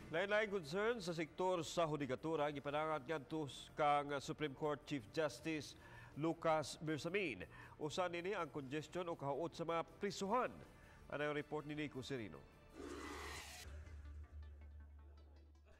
Lain-laing concern sa sektor sa hudikatura gipanangat ngadto kang Supreme Court Chief Justice Lucas Bersamin. Usa nini ang congestion o kahuot sa mga prisuhan. Ano yung report ni Nico Serino?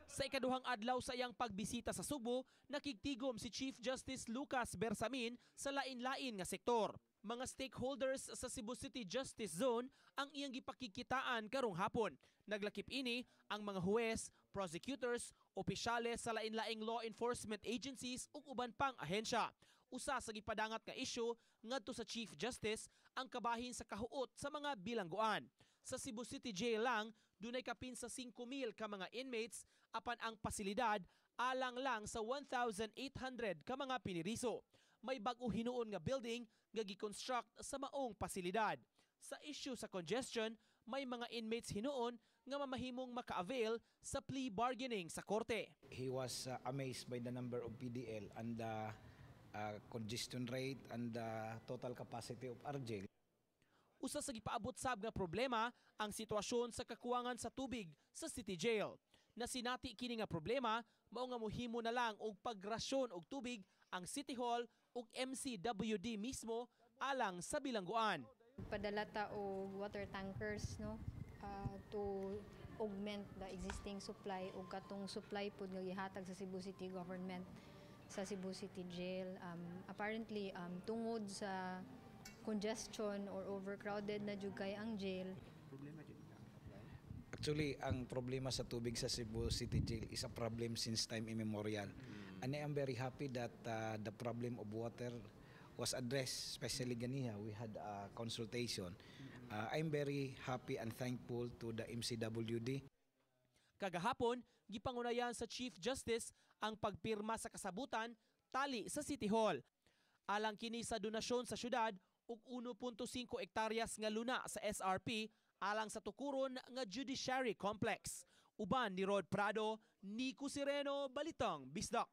Sa ikaduhang adlaw sa iyang pagbisita sa Subo, nakigtigom si Chief Justice Lucas Bersamin sa lain-lain nga sektor. Mga stakeholders sa Cebu City Justice Zone ang iyang gipakikitaan karong hapon. Naglakip ini ang mga huwes, prosecutors, opisyales sa lain-laing law enforcement agencies ug uban pang ahensya. Usa sa gipadangat nga issue ngadto sa Chief Justice ang kabahin sa kahuot sa mga bilangguan. Sa Cebu City Jail lang, dunay kapin sa 5,000 ka mga inmates apan ang pasilidad alang lang sa 1,800 ka mga Piniriso. May bag-o hinuon nga building nga gi-construct sa maong pasilidad. Sa issue sa congestion, may mga inmates hinuon nga mamahimong maka-avail sa plea bargaining sa korte. He was amazed by the number of PDL and the congestion rate and the total capacity of our jail. Usa sa gipaabot sab nga problema ang sitwasyon sa kakuwangan sa tubig sa City Jail. Nasinati kini nga problema mao nga mohimo na lang og pagrasyon og tubig ang City Hall ug MCWD mismo alang sa bilangguan. Padala ta og water tankers to augment the existing supply ug katong supply pud nga gihatag sa Cebu City government sa Cebu City Jail. Apparently tungod sa congestion or overcrowded na jud kay ang jail. Actually, ang problema sa tubig sa Cebu City Jail is a problem since time immemorial. And I am very happy that the problem of water was addressed, especially ganiha. We had a consultation. I'm very happy and thankful to the MCWD. Kagahapon, gipangunayan sa Chief Justice ang pagpirma sa kasabutan tali sa City Hall. Alang kini sa donasyon sa syudad ug 1.5 hektaryas nga luna sa SRP alang sa tukuron nga Judiciary Complex. Uban ni Rod Prado, Nico Sereno, Balitang Bisdak.